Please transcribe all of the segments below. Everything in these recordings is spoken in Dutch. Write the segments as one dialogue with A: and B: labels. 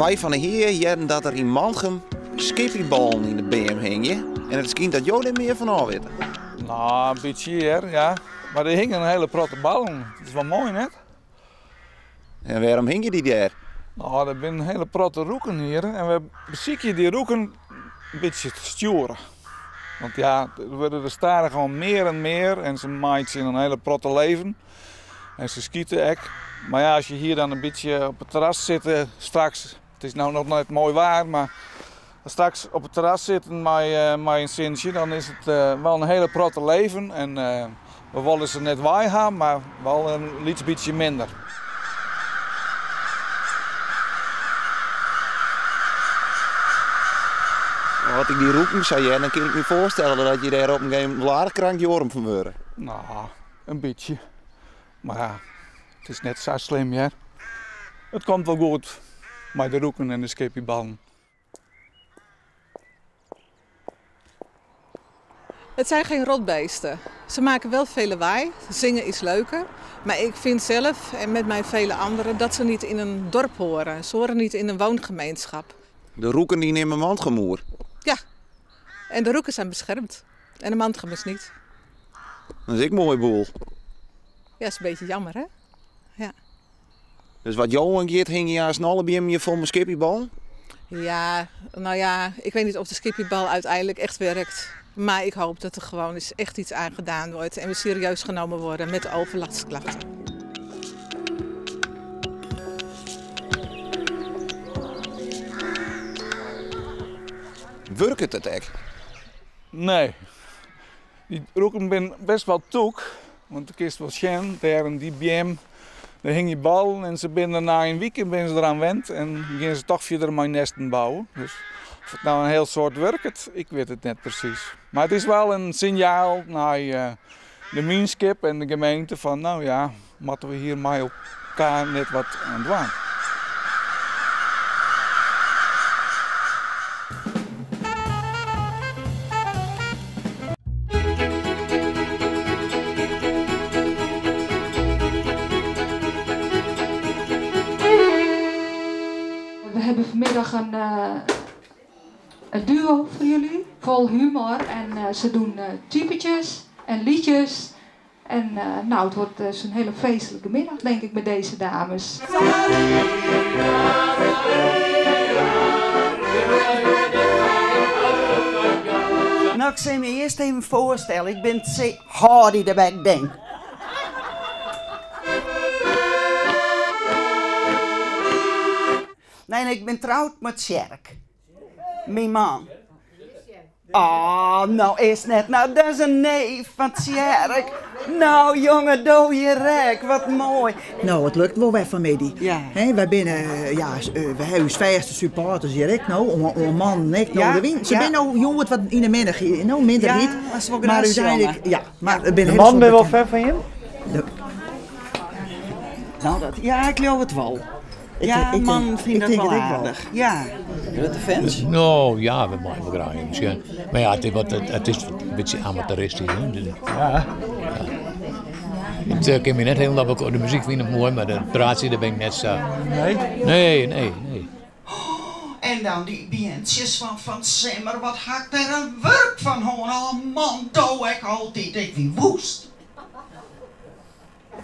A: Wij van de heer jaren dat er in Manthem skipperballen in de BM hingen. En het schijnt dat jou er meer van af weet.
B: Nou, een beetje hier, ja. Maar er hingen een hele protte ballen. Dat is wel mooi, net?
A: En waarom hingen die daar?
B: Nou, er zijn hele protte roeken hier. En we bezieken die roeken een beetje te sturen. Want ja, er worden er staren gewoon meer en meer. En ze maaien in een hele protte leven. En ze schieten ook. Maar ja, als je hier dan een beetje op het terras zit, straks, het is nou nog net mooi waar, maar straks op het terras zitten met een zintje, dan is het wel een hele protte leven. En we willen ze net waai hebben, maar wel een beetje minder.
A: Wat ik die roepen zei, dan kan ik me voorstellen dat je daar op een gegeven moment krank jorm van worden.
B: Nou, een beetje. Maar ja, het is net zo slim, ja. Het komt wel goed met de roeken en de skipperballen.
C: Het zijn geen rotbeesten. Ze maken wel veel lawaai. Zingen is leuker. Maar ik vind zelf, en met mijn vele anderen, dat ze niet in een dorp horen. Ze horen niet in een woongemeenschap.
A: De roeken die nemen Mantgemoer.
C: Ja. En de roeken zijn beschermd. En de Mantgem is niet.
A: Dat is ik mooi boel.
C: Ja, is een beetje jammer, hè? Ja.
A: Dus wat Johan geeft, hing je aan snallen bij hem je vol met skippiebal?
C: Ja, nou ja, ik weet niet of de skippiebal uiteindelijk echt werkt. Maar ik hoop dat er gewoon eens echt iets aan gedaan wordt en we serieus genomen worden met de overlastklachten.
A: Werkt het echt?
B: Nee. Die roeken ben best wel toek. Want de kist was Sjen, daar en die BM. Daar hing je bal en ze binnen na een weekend ben ze eraan wend en beginnen ze toch verder mijn nesten bouwen. Dus of het nou een heel soort werkt, ik weet het net precies. Maar het is wel een signaal naar de Minskip en de gemeente van nou ja, moeten we hier maar elkaar net wat aan doen.
D: We hebben vanmiddag een duo voor jullie, vol humor. En ze doen typetjes en liedjes. En nou, het wordt dus een hele feestelijke middag, denk ik, met deze dames.
E: Nou, ik zal me eerst even voorstellen. Ik ben Hardy de Bek Denk. Nee, ik ben trouwd met Sjerk. Mijn man. Oh, nou is net. Nou, dat is een neef van Sjerk. Nou, jongen, doe je rek. Wat mooi.
F: Nou, het lukt wel weer van mij.
E: Ja.
F: Wij binnen, we hebben ons verste supporters hier, ik nou, om man en ik nou de win. Ze zijn nou jong wat in de middag, nou minder niet.
E: Dat is wel
F: maar uiteindelijk, ja, maar het ben
G: de man ben wel ver van je?
E: Nou, ja, ik geloof het wel. Ja, man vindt dat wel aardig. Ja.
H: Grote fans? Nou ja, we maken wel graag misschien. Maar ja, het is een beetje amateuristisch. Ja. Ik kan me net helemaal dat ik de muziek vind mooi, maar de praatje daar ben ik net zo. Nee.
E: En dan die beentjes van Simmer, wat hakt er een werk van hoor. Oh man, doe ik altijd, ik wie woest.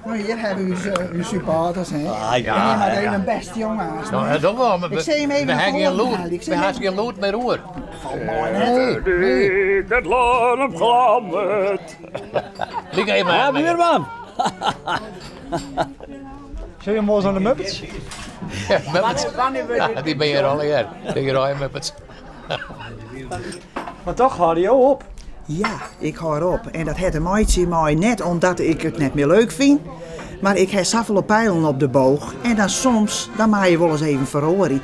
F: Nou, hier hebben we uw supporters, hè.
H: Ah, ja.
F: En maar een beste jongen.
H: Nou, dat wel, maar
F: ik zie hem even
H: we hebben geen lood.
F: We
H: hebben geen lood meer hoor.
F: Valt mooi, hè?
H: Nee.
G: Het land op glammet.
H: Lig even aan.
G: Ja, buurman. Zie je mooi aan de Muppets?
H: Ja, Muppets. Ja, die ben je al hier. Die rode Muppets.
G: Maar toch, Hardy, op.
F: Ja, ik hou erop. En dat het een maatje mij net omdat ik het net meer leuk vind. Maar ik heb zoveel pijlen op de boog. En dan soms, dan maak je wel eens even verhoren.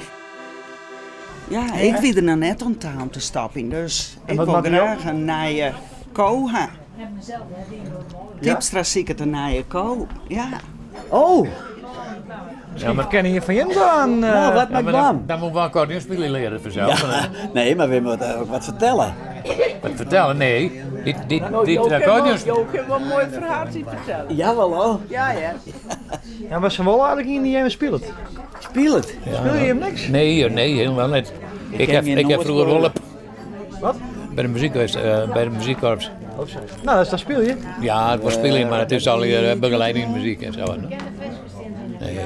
E: Ja, ik wil er nou net om te stappen. Dus ik wil graag een nieuwe koe hebben. Tipstra zie ik het een nieuwe koe. Ja.
G: Oh. Ja, maar kennen je van je dan?
H: Nou, wat met dan moeten we accordeon spelen leren vanzelf.
I: Ja, nee, maar we moeten ook wat vertellen.
H: Wat vertellen? Nee. Dit kan je
I: Joke heeft wel een mooi verhaal te vertellen.
E: Jawel hoor.
I: Ja, ja.
G: Ja, maar ze willen eigenlijk hier niet even spelen.
E: Speel het.
G: Speel je hem niks?
H: Nee, helemaal niet. Ik heb vroeger wel
G: Wat?
H: bij de muziekkorps.
G: Nou, dan speel je.
H: Ja, het was spelen, maar het is al begeleiding in muziek en zo. Hè? Nee,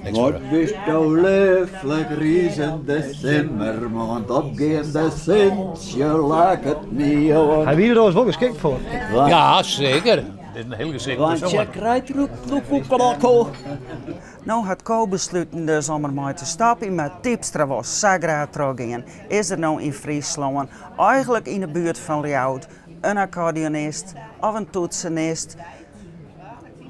H: niks voor.
J: Wat wist jou lieflijk riezende zimmermond opgaande sinds je lijkt het niet hoor.
G: Hij wie er wel eens geschikt voor.
H: Ja, zeker. Dit is een heel geschikte
E: Want je
H: zongen.
E: krijgt roep. Nou had Ko besloten de zomer mee te stappen met Tipstra was Sagra teruggaan. Is er nou in Friesland, eigenlijk in de buurt van Ljout, een accordeonist of een toetsenist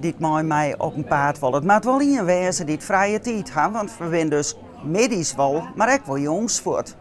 E: die mij op een paard wil. Het moet wel in wezen die het vrije tijd hebben, want we winnen dus middies wel, maar ik wil jongs voort.